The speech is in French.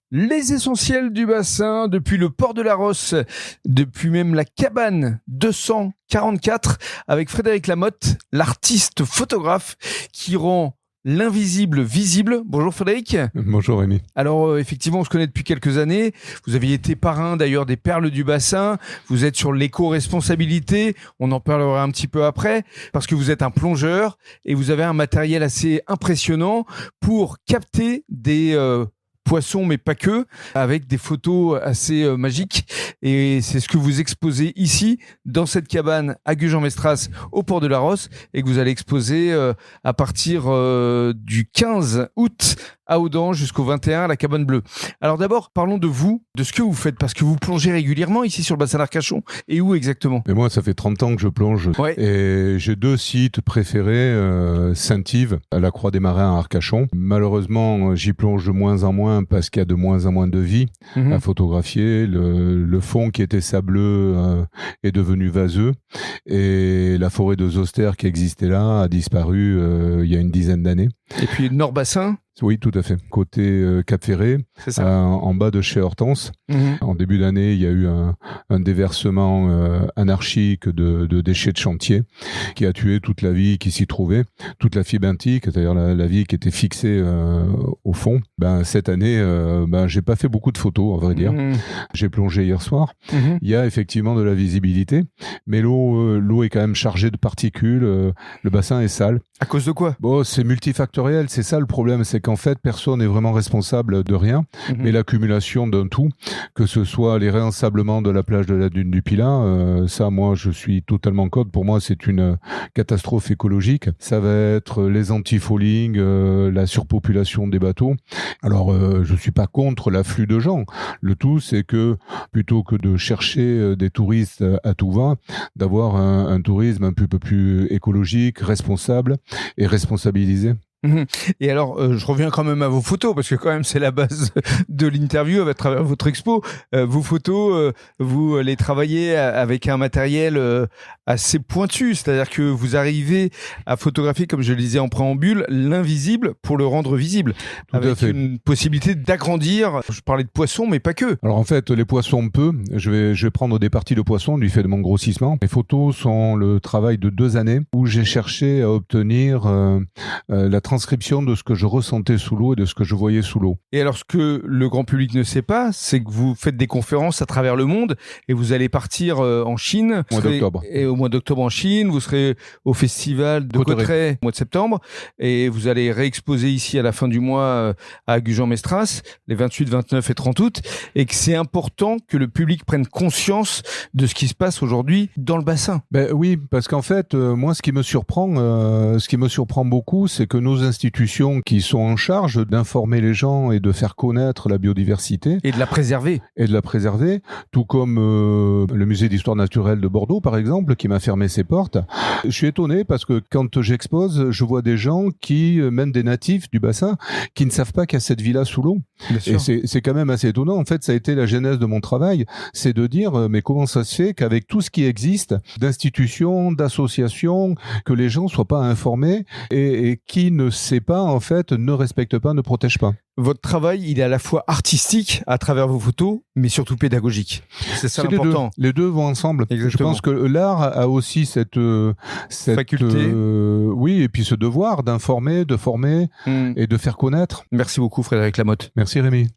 Les essentiels du bassin, depuis le port de la Rosse, depuis même la cabane 244, avec Frédéric Lamotte, l'artiste photographe qui rend l'invisible visible. Bonjour Frédéric. Bonjour Rémi. Alors effectivement, on se connaît depuis quelques années. Vous aviez été parrain d'ailleurs des Perles du Bassin. Vous êtes sur l'éco-responsabilité. On en parlera un petit peu après parce que vous êtes un plongeur et vous avez un matériel assez impressionnant pour capter des poissons, mais pas que, avec des photos assez magiques. Et c'est ce que vous exposez ici, dans cette cabane à Gujan-Mestras, au port de la Rosse, et que vous allez exposer à partir du 15 août à Audan jusqu'au 21 à la Cabane Bleue. Alors d'abord, parlons de vous, de ce que vous faites, parce que vous plongez régulièrement ici sur le bassin d'Arcachon. Et où exactement ? Et moi, ça fait 30 ans que je plonge. Ouais. Et j'ai 2 sites préférés, Saint-Yves, à la Croix des Marins à Arcachon. Malheureusement, j'y plonge de moins en moins parce qu'il y a de moins en moins de vie à photographier. Le fond qui était sableux est devenu vaseux. Et la forêt de Zoster qui existait là a disparu il y a une dizaine d'années. Et puis Nord-Bassin ? Oui, tout à fait. Côté Cap-Ferré, c'est ça. En bas de chez Hortense. En début d'année, il y a eu un déversement anarchique de déchets de chantier qui a tué toute la vie qui s'y trouvait, toute la fibre benthique, c'est-à-dire la vie qui était fixée au fond. Cette année, j'ai pas fait beaucoup de photos, à vrai dire. J'ai plongé hier soir. Il y a effectivement de la visibilité, mais l'eau est quand même chargée de particules. Le bassin est sale. À cause de quoi ? Bon, c'est multifactoriel, c'est ça le problème, c'est qu'en fait, personne n'est vraiment responsable de rien, mais l'accumulation d'un tout, que ce soit les réensablements de la plage de la dune du Pilat, ça, moi, je suis totalement contre. Pour moi, c'est une catastrophe écologique. Ça va être les anti-fouling, la surpopulation des bateaux. Alors, je suis pas contre l'afflux de gens. Le tout, c'est que, plutôt que de chercher des touristes à tout va, d'avoir un tourisme un peu plus écologique, responsable, et responsabiliser. Et alors, je reviens quand même à vos photos, parce que quand même c'est la base de l'interview à travers votre expo. Vos photos, vous les travaillez avec un matériel assez pointu, c'est-à-dire que vous arrivez à photographier, comme je le disais en préambule, l'invisible pour le rendre visible, tout avec à fait. une possibilité d'agrandir. Je parlais de poissons, mais pas que. Alors en fait, les poissons je vais prendre des parties de poissons du fait de mon grossissement. Les photos sont le travail de 2 années où j'ai cherché à obtenir la transcription de ce que je ressentais sous l'eau et de ce que je voyais sous l'eau. Et alors, ce que le grand public ne sait pas, c'est que vous faites des conférences à travers le monde et vous allez partir en Chine. Au mois d'octobre. Et au mois d'octobre en Chine, vous serez au festival de Cauterets au mois de septembre et vous allez réexposer ici à la fin du mois à Gujan-Mestras, les 28, 29 et 30 août, et que c'est important que le public prenne conscience de ce qui se passe aujourd'hui dans le bassin. Oui, parce qu'en fait, moi, ce qui me surprend beaucoup, c'est que nos institutions qui sont en charge d'informer les gens et de faire connaître la biodiversité et de la préserver, tout comme le musée d'histoire naturelle de Bordeaux, par exemple, qui m'a fermé ses portes. Je suis étonné parce que quand j'expose, je vois des gens même des natifs du bassin, qui ne savent pas qu'il y a cette vie-là sous l'eau. Et c'est quand même assez étonnant. En fait, ça a été la genèse de mon travail, c'est de dire, mais comment ça se fait qu'avec tout ce qui existe, d'institutions, d'associations, que les gens soient pas informés et qui ne sait pas, en fait, ne respecte pas, ne protège pas. Votre travail, il est à la fois artistique à travers vos photos, mais surtout pédagogique. C'est ça l'important. Les deux vont ensemble. Exactement. Je pense que l'art a aussi cette faculté. Oui, et puis ce devoir d'informer, de former et de faire connaître. Merci beaucoup Frédéric Lamotte. Merci Rémi.